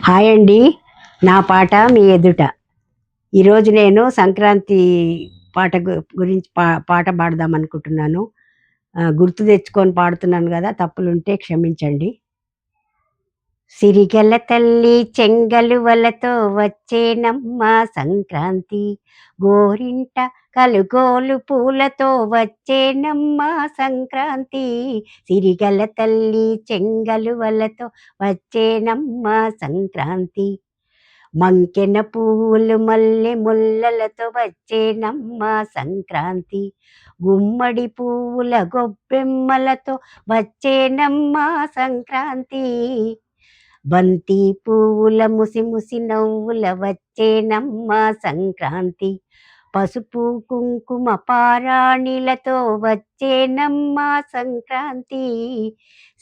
Hi అండి. నా పాట మీ ఎదుట. ఈరోజు నేను సంక్రాంతి పాట గురించి పాట పాడదాం అనుకుంటున్నాను. గుర్తు తెచ్చుకొని పాడుతున్నాను గదా! తప్పులుంటే క్షమించండి. సిరిగల తల్లి చెంగలువలతో వచ్చేనమ్మ సంక్రాంతి, గోరింట కలుగోలు పూలతో వచ్చేనమ్మ సంక్రాంతి. సిరిగల తల్లి చెంగలువలతో వచ్చేనమ్మ సంక్రాంతి, మంకెన పువ్వులు మల్లె ముల్లలతో వచ్చేనమ్మ సంక్రాంతి, గుమ్మడి పువ్వుల గొబ్బెమ్మలతో వచ్చేనమ్మ సంక్రాంతి, బంతి పువ్వుల ముసి ముసి నవ్వుల వచ్చేనమ్మ సంక్రాంతి, పసుపు కుంకుమ పారాణిలతో వచ్చేనమ్మ సంక్రాంతి,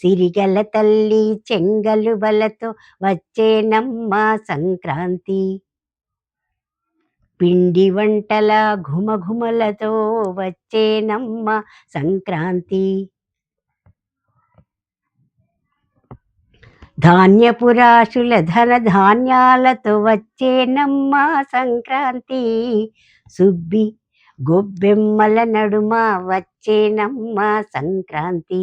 సిరిగల తల్లి చెంగలువలతో వచ్చేనమ్మ సంక్రాంతి, పిండి వంటల ఘుమఘుమలతో వచ్చేనమ్మ సంక్రాంతి, ధాన్యపు రాశుల ధన ధాన్యాలతో వచ్చేనమ్మ సంక్రాంతి, సుబ్బి గొబ్బెమ్మల నడుమ వచ్చేనమ్మ సంక్రాంతి,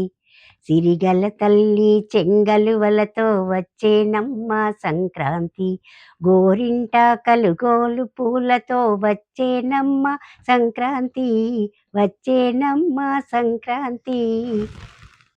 సిరిగల తల్లి చెంగలువలతో వచ్చేనమ్మ సంక్రాంతి, గోరింట కలుగోలు పూలతో వచ్చేనమ్మ సంక్రాంతి, వచ్చేనమ్మ సంక్రాంతి.